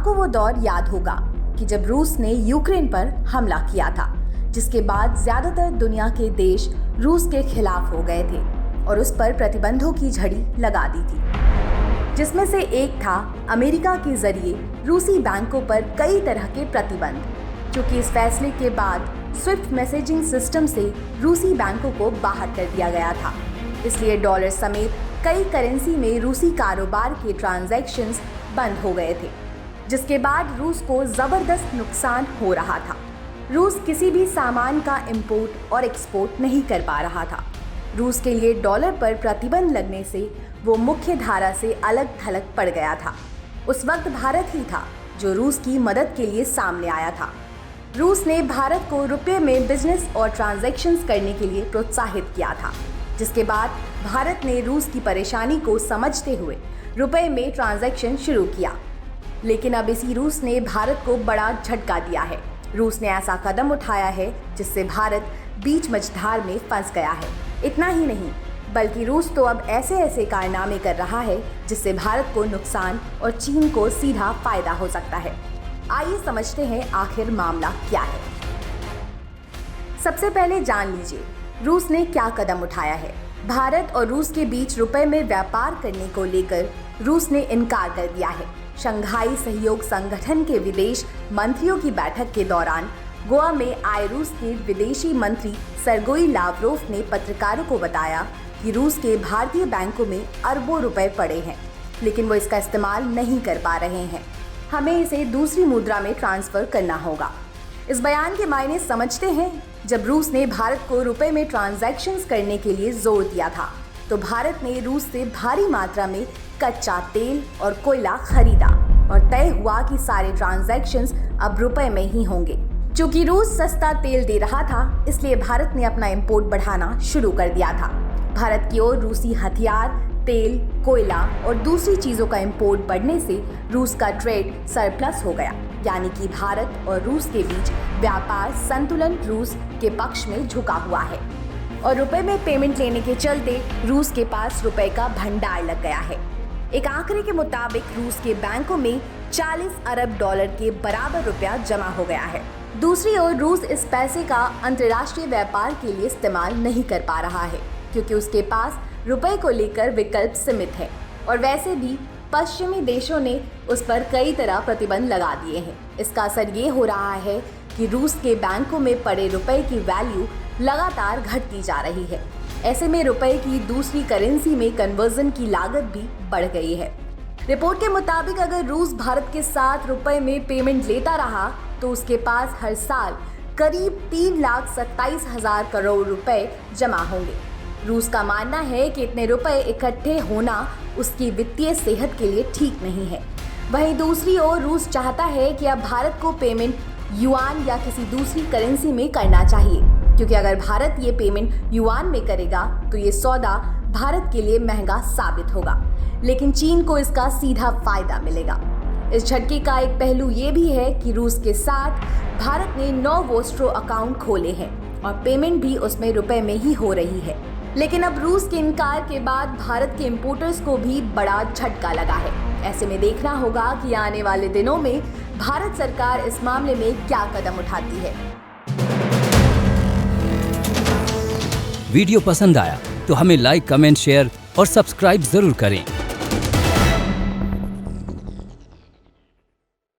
आपको वो दौर याद होगा कि जब रूस ने यूक्रेन पर हमला किया था, जिसके बाद ज्यादातर दुनिया के देश रूस के खिलाफ हो गए थे और उस पर प्रतिबंधों की झड़ी लगा दी थी, जिसमें से एक था अमेरिका के जरिए रूसी बैंकों पर कई तरह के प्रतिबंध। क्योंकि इस फैसले के बाद स्विफ्ट मैसेजिंग सिस्टम से रूसी बैंकों को बाहर कर दिया गया था, इसलिए डॉलर समेत कई करेंसी में रूसी कारोबार के ट्रांजैक्शंस बंद हो गए थे, जिसके बाद रूस को जबरदस्त नुकसान हो रहा था। रूस किसी भी सामान का इंपोर्ट और एक्सपोर्ट नहीं कर पा रहा था। रूस के लिए डॉलर पर प्रतिबंध लगने से वो मुख्य धारा से अलग थलग पड़ गया था। उस वक्त भारत ही था जो रूस की मदद के लिए सामने आया था। रूस ने भारत को रुपये में बिजनेस और ट्रांजैक्शंस करने के लिए प्रोत्साहित किया था, जिसके बाद भारत ने रूस की परेशानी को समझते हुए रुपये में ट्रांजैक्शन शुरू किया। लेकिन अब इसी रूस ने भारत को बड़ा झटका दिया है। रूस ने ऐसा कदम उठाया है जिससे भारत बीच मझधार में फंस गया है। इतना ही नहीं, बल्कि रूस तो अब ऐसे ऐसे कारनामे कर रहा है जिससे भारत को नुकसान और चीन को सीधा फायदा हो सकता है। आइए समझते हैं आखिर मामला क्या है। सबसे पहले जान लीजिए रूस ने क्या कदम उठाया है। भारत और रूस के बीच रुपए में व्यापार करने को लेकर रूस ने इनकार कर दिया है। शंघाई सहयोग संगठन के विदेश मंत्रियों की बैठक के दौरान गोवा में आए रूस के विदेशी मंत्री सर्गेई लावरोव ने पत्रकारों को बताया कि रूस के भारतीय बैंकों में अरबों रुपए पड़े हैं, लेकिन वो इसका इस्तेमाल नहीं कर पा रहे हैं। हमें इसे दूसरी मुद्रा में ट्रांसफर करना होगा। इस बयान के मायने समझते हैं। जब रूस ने भारत को रुपए में ट्रांजैक्शंस करने के लिए जोर दिया था, तो भारत ने रूस से भारी मात्रा में कच्चा तेल और कोयला खरीदा और तय हुआ कि सारे ट्रांजैक्शंस अब रुपए में ही होंगे। चूंकि रूस सस्ता तेल दे रहा था, इसलिए भारत ने अपना इंपोर्ट बढ़ाना शुरू कर दिया था। भारत की ओर रूसी हथियार, तेल, कोयला और दूसरी चीजों का इंपोर्ट बढ़ने से रूस का ट्रेड सरप्लस हो गया, यानी कि भारत और रूस के बीच व्यापार संतुलन रूस के पक्ष में झुका हुआ है और रुपए में पेमेंट लेने के चलते रूस के पास रुपए का भंडार लग गया है। एक आंकड़े के मुताबिक रूस के बैंकों में 40 अरब डॉलर के बराबर रुपया जमा हो गया है। दूसरी ओर रूस इस पैसे का अंतर्राष्ट्रीय व्यापार के लिए इस्तेमाल नहीं कर पा रहा है, क्योंकि उसके पास रुपए को लेकर विकल्प सीमित है और वैसे भी पश्चिमी देशों ने उस पर कई तरह प्रतिबंध लगा दिए हैं। इसका असर ये हो रहा है कि रूस के बैंकों में पड़े रुपए की वैल्यू लगातार घटती जा रही है। ऐसे में रुपए की दूसरी करेंसी में कन्वर्जन की लागत भी बढ़ गई है। रिपोर्ट के मुताबिक अगर रूस भारत के साथ रुपए में पेमेंट लेता रहा तो उसके पास हर साल करीब 3,27,000 करोड़ रुपए जमा होंगे। रूस का मानना है कि इतने रुपए इकट्ठे होना उसकी वित्तीय सेहत के लिए ठीक नहीं है। वहीं दूसरी ओर रूस चाहता है कि अब भारत को पेमेंट युआन या किसी दूसरी करेंसी में करना चाहिए, क्योंकि अगर भारत ये पेमेंट युआन में करेगा तो ये सौदा भारत के लिए महंगा साबित होगा, लेकिन चीन को इसका सीधा फायदा मिलेगा। इस झटके का एक पहलू ये भी है कि रूस के साथ भारत ने नोवोस्ट्रो अकाउंट खोले हैं और पेमेंट भी उसमें रुपए में ही हो रही है। लेकिन अब रूस के इनकार के बाद भारत के इंपोर्टर्स को भी बड़ा झटका लगा है। ऐसे में देखना होगा कि आने वाले दिनों में भारत सरकार इस मामले में क्या कदम उठाती है। वीडियो पसंद आया तो हमें लाइक, कमेंट, शेयर और सब्सक्राइब जरूर करें।